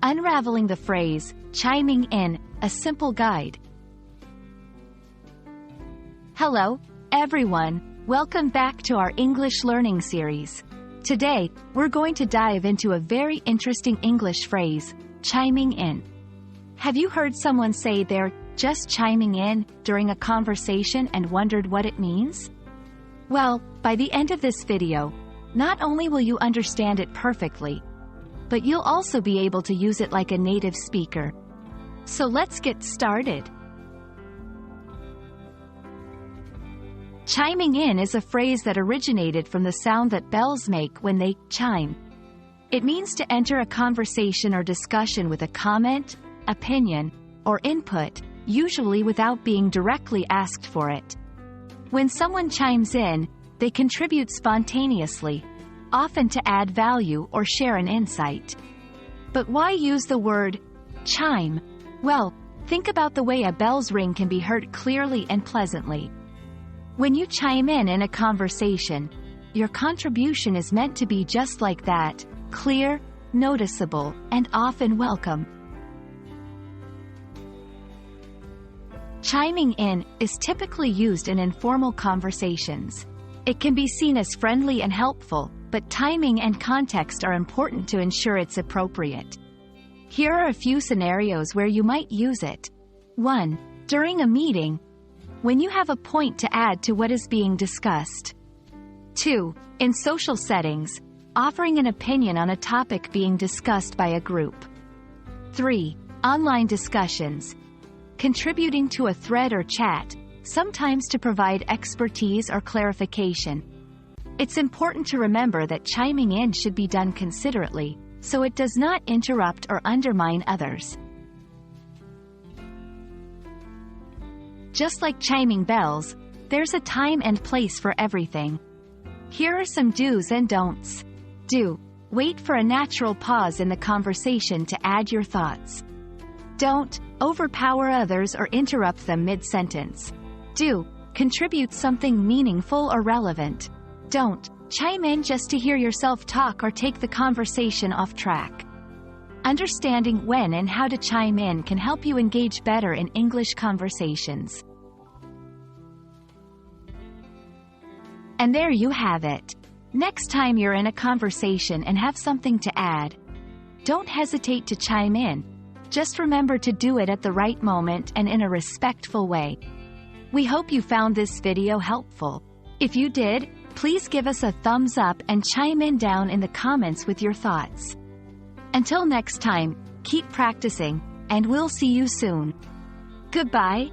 Unraveling the phrase, chiming in, a simple guide. Hello, everyone. Welcome back to our English learning series. Today, we're going to dive into a very interesting English phrase, chiming in. Have you heard someone say they're just chiming in during a conversation and wondered what it means? Well, by the end of this video, not only will you understand it perfectly, but you'll also be able to use it like a native speaker. So let's get started. Chiming in is a phrase that originated from the sound that bells make when they chime. It means to enter a conversation or discussion with a comment, opinion, or input, usually without being directly asked for it. When someone chimes in, they contribute spontaneously, often to add value or share an insight. But why use the word chime? Well, think about the way a bell's ring can be heard clearly and pleasantly. When you chime in a conversation, your contribution is meant to be just like that, clear, noticeable, and often welcome. Chiming in is typically used in informal conversations. It can be seen as friendly and helpful, but timing and context are important to ensure it's appropriate. Here are a few scenarios where you might use it. 1. During a meeting, when you have a point to add to what is being discussed. 2. In social settings, offering an opinion on a topic being discussed by a group. 3. Online discussions, contributing to a thread or chat, sometimes to provide expertise or clarification. It's important to remember that chiming in should be done considerately, so it does not interrupt or undermine others. Just like chiming bells, there's a time and place for everything. Here are some do's and don'ts. Do. Wait for a natural pause in the conversation to add your thoughts. Don't. Overpower others or interrupt them mid-sentence. Do. Contribute something meaningful or relevant. Don't. Chime in just to hear yourself talk or take the conversation off track. Understanding when and how to chime in can help you engage better in English conversations. And there you have it. Next time you're in a conversation and have something to add, don't hesitate to chime in. Just remember to do it at the right moment and in a respectful way. We hope you found this video helpful. If you did, please give us a thumbs up and chime in down in the comments with your thoughts. Until next time, keep practicing, and we'll see you soon. Goodbye.